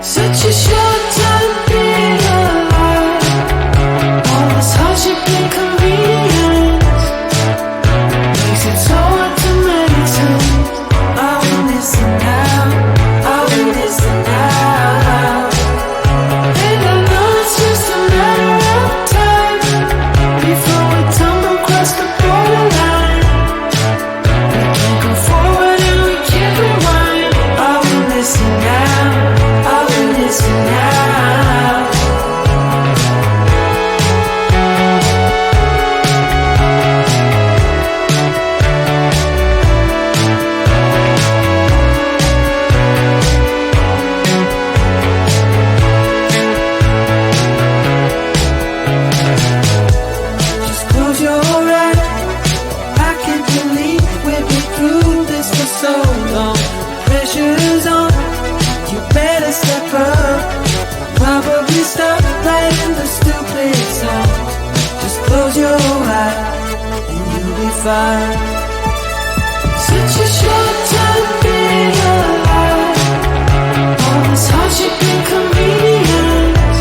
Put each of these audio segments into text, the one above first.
Such a short time being alive. All this hardship and convenience makes it so hard to meditate. I will listen now, I will listen now. And I know it's just a matter of time before we tumble across the borderline. We can't go forward and we can't rewind. I will listen now, I will listen now. Just close your eyes. I can't believe we've been through this for so long. Pressure's on, you better step up. Probably stop playing the stupid song. Just close your eyes and you'll be fine. Such a short time being alive. All this hardship and convenience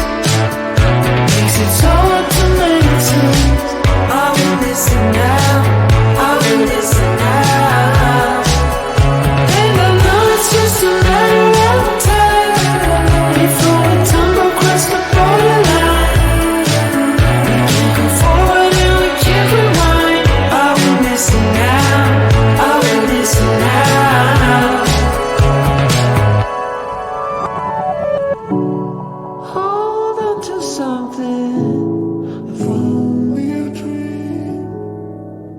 makes it so hard to meditate. I will listen now, I will listen now. And I know it's just a matter of time before we tumble across the borderline. We can't go forward and we can't rewind. I will listen now, I will listen now. Hold on to something, if only a dream.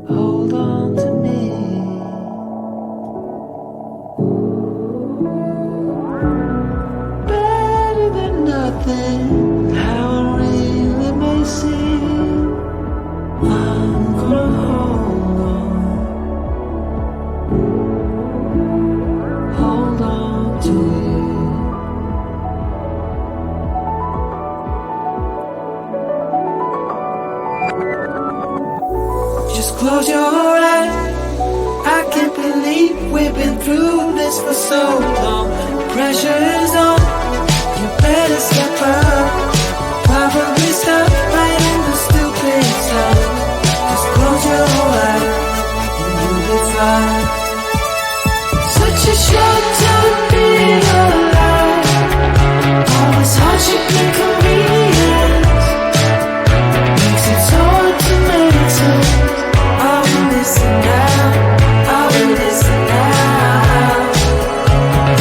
Hold on to me. Better than nothing, how it really may seem. I'm gonna hold on to you. Just close your eyes. I can't believe we've been through this for so long. Pressure's on, you better step up. Probably stop writing the stupid stuff. Just close your eyes and you'll be fine. Such a short time being alive. All this hardship and convenience makes it so hard to meditate. I will listen now, I will listen now.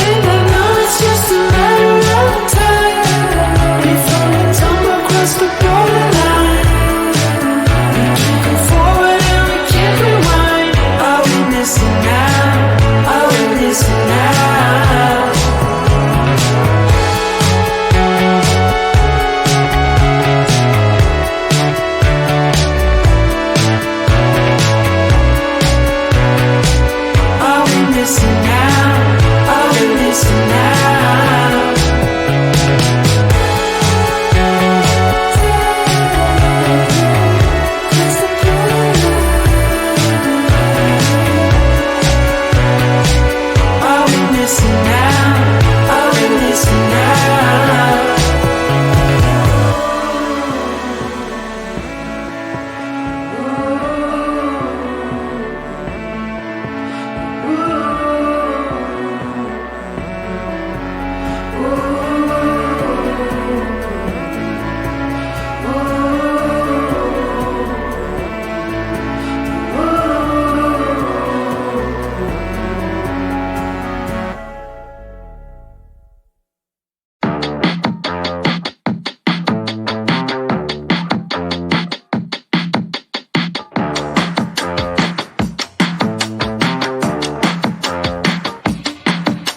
And I know it's just a matter of time before we tumble across the borderline. We can't go forward and we can't rewind. I will listen now, I will listen now. I will listen now, I will listen now. I will listen now, I will listen now.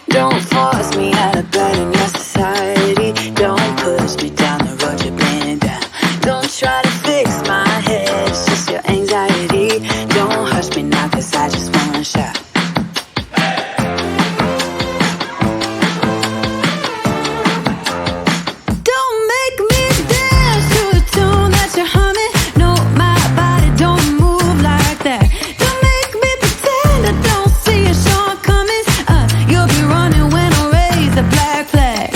Don't force me out of bed in your society. Don't push me down the road you're planning down. Don't try to fix my head, it's just your anxiety. Don't hush me now, cause I just wanna shout. Don't make me dance to the tune that you're humming. No, my body don't move like that. Don't make me pretend I don't see your shortcomings. You'll be running when I raise the black flag.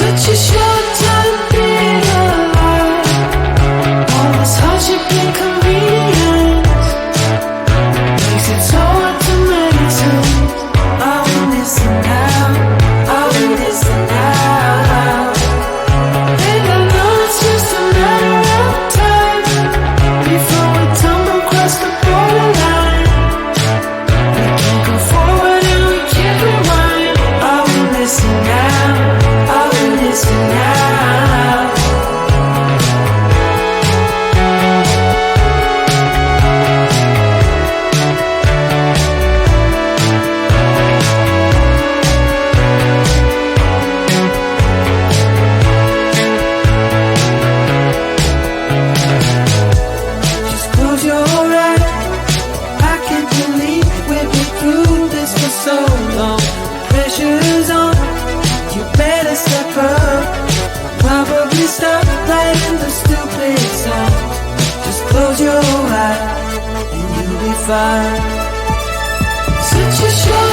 Such a short time being alive. All this hardship and convenience makes it so hard to make sense. Are we missing out? Are we missing out? And I know it's just a matter of time before we tumble across the borderline. We can't go forward and we can't rewind. Are we missing out? Are we missing out? Just close your eyes. I can't believe we've been through this for so long. Pressure's on. You better step up. Probably stop playing the stupid songs. Just close your eyes and you'll be fine. Such a short